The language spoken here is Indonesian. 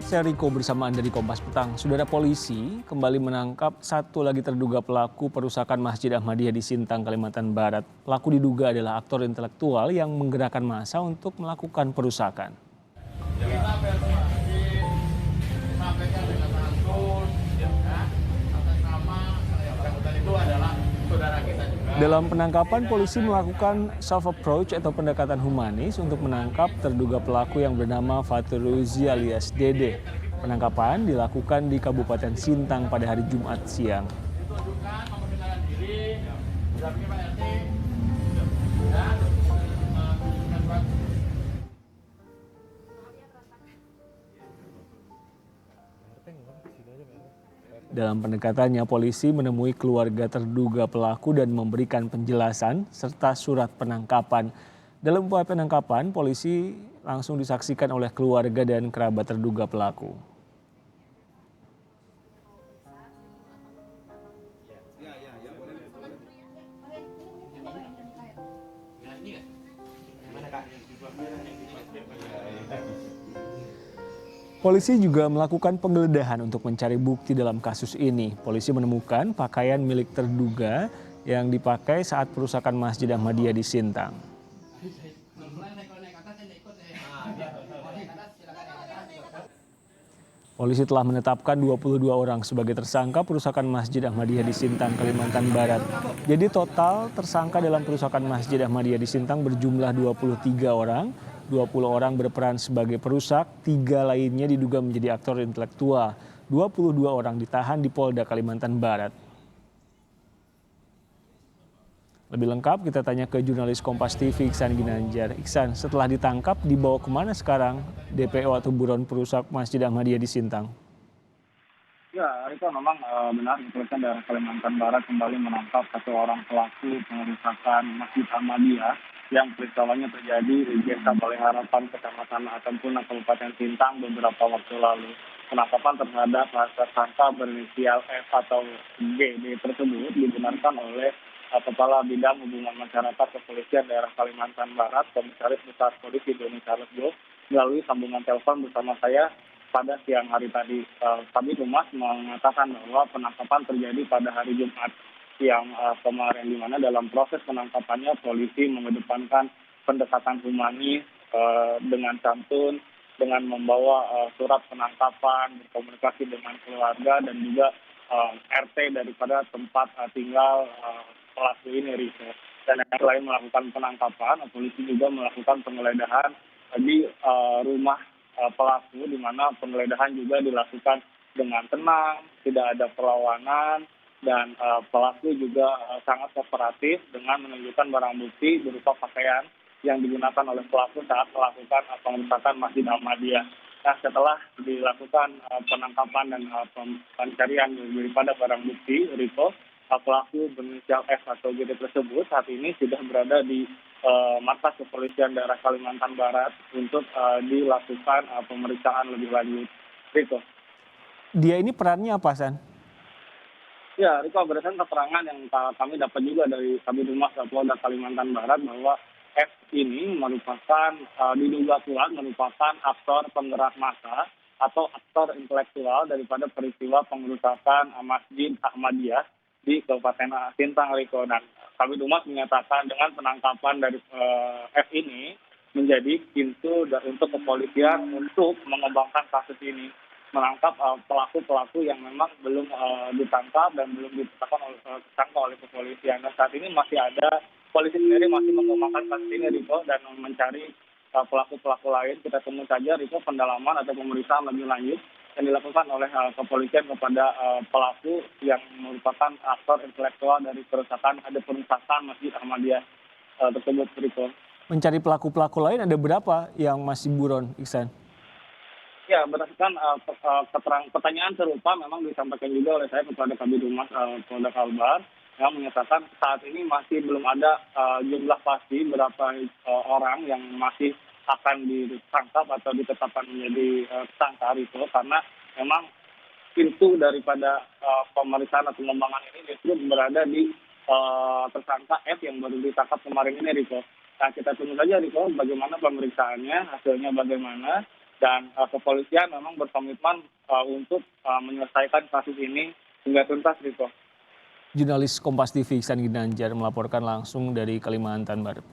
Saya Riko bersama Anda di Kompas Petang. Saudara polisi kembali menangkap satu lagi terduga pelaku perusakan Masjid Ahmadiyah di Sintang, Kalimantan Barat. Pelaku diduga adalah aktor intelektual yang menggerakkan massa untuk melakukan perusakan. Kita versi sampaikan dengan santun, ya, atas nama yang bersangkutan itu adalah saudara kita juga. Dalam penangkapan, polisi melakukan self approach atau pendekatan humanis untuk menangkap terduga pelaku yang bernama Faturuzi alias Dede. Penangkapan dilakukan di Kabupaten Sintang pada hari Jumat siang. Ditunjukkan memperkenalkan diri, dampingi Pak RT, dan menunjukkan surat. Dalam pendekatannya, polisi menemui keluarga terduga pelaku dan memberikan penjelasan serta surat penangkapan. Dalam upaya penangkapan, polisi langsung disaksikan oleh keluarga dan kerabat terduga pelaku. Polisi juga melakukan penggeledahan untuk mencari bukti dalam kasus ini. Polisi menemukan pakaian milik terduga yang dipakai saat perusakan Masjid Ahmadiyah di Sintang. Polisi telah menetapkan 22 orang sebagai tersangka perusakan Masjid Ahmadiyah di Sintang, Kalimantan Barat. Jadi total tersangka dalam perusakan Masjid Ahmadiyah di Sintang berjumlah 23 orang. 20 orang berperan sebagai perusak, 3 lainnya diduga menjadi aktor intelektual. 22 orang ditahan di Polda Kalimantan Barat. Lebih lengkap kita tanya ke jurnalis Kompas TV Iksan Ginanjar. Iksan, setelah ditangkap dibawa kemana sekarang DPO atau buron perusak Masjid Ahmadiyah di Sintang? Ya, itu memang benar. Kepolisian daerah Kalimantan Barat kembali menangkap satu orang pelaku pengerusakan Masjid Ahmadiyah yang peristiwanya terjadi di Desa Balai Harapan, Kecamatan ataupun Kabupaten Sintang beberapa waktu lalu. Penangkapan terhadap tersangka berinisial F atau GD tersebut dibenarkan oleh Kepala Bidang Hubungan Masyarakat Kepolisian Daerah Kalimantan Barat, Komisaris Besar Polisi Doni Charles Go, melalui sambungan telepon bersama saya pada siang hari tadi. Kami Humas mengatakan bahwa penangkapan terjadi pada hari Jumat siang kemarin, di mana dalam proses penangkapannya polisi mengedepankan pendekatan humanis dengan santun, dengan membawa surat penangkapan, berkomunikasi dengan keluarga dan juga RT daripada tempat tinggal pelaku ini, Riko. Dan selain melakukan penangkapan, polisi juga melakukan penggeledahan di rumah pelaku, di mana penggeledahan juga dilakukan dengan tenang, tidak ada perlawanan, dan pelaku juga sangat kooperatif dengan menunjukkan barang bukti berupa pakaian yang digunakan oleh pelaku saat melakukan pengerusakan Masjid Ahmadiyah. Nah, setelah dilakukan penangkapan dan pencarian daripada barang bukti, Riko, pelaku berinisial F atau GD tersebut saat ini sudah berada di markas kepolisian daerah Kalimantan Barat untuk dilakukan pemeriksaan lebih lanjut. Riko. Dia ini perannya apa, San? Ya, Riko, berdasarkan keterangan yang kami dapat juga dari Kabid Humas Polda Kalimantan Barat bahwa F ini merupakan diduga kuat merupakan aktor penggerak massa atau aktor intelektual daripada peristiwa pengerusakan Masjid Ahmadiyah di Kabupaten Sintang, Riko. Dan Kabid Humas menyatakan dengan penangkapan dari F ini menjadi pintu untuk kepolisian untuk mengembangkan kasus ini, menangkap pelaku-pelaku yang memang belum ditangkap dan belum ditetapkan oleh kepolisian. Dan saat ini masih ada, polisi sendiri masih mengembangkan kasus ini, Riko, dan mencari pelaku-pelaku lain. Kita tunggu saja, Riko, pendalaman atau pemeriksaan lebih lanjut yang dilakukan oleh kepolisian kepada pelaku yang merupakan aktor intelektual dari perusakan Masjid Ahmadiyah tersebut, Riko. Mencari pelaku-pelaku lain ada berapa yang masih buron, Iksan? Ya, berdasarkan pertanyaan serupa memang disampaikan juga oleh saya kepada Kabid Humas Polda Kalbar yang menyatakan saat ini masih belum ada jumlah pasti berapa orang yang masih akan ditangkap atau ditetapkan menjadi tersangka, itu karena memang pintu daripada pemeriksaan atau pengembangan ini justru berada di tersangka F yang baru ditangkap kemarin ini, Riko. Nah, kita tunggu saja, Riko, bagaimana pemeriksaannya, hasilnya bagaimana. Dan kepolisian memang berkomitmen untuk menyelesaikan kasus ini hingga tuntas, Riko. Jurnalis Kompas TV Iksan Ginanjar melaporkan langsung dari Kalimantan Barat.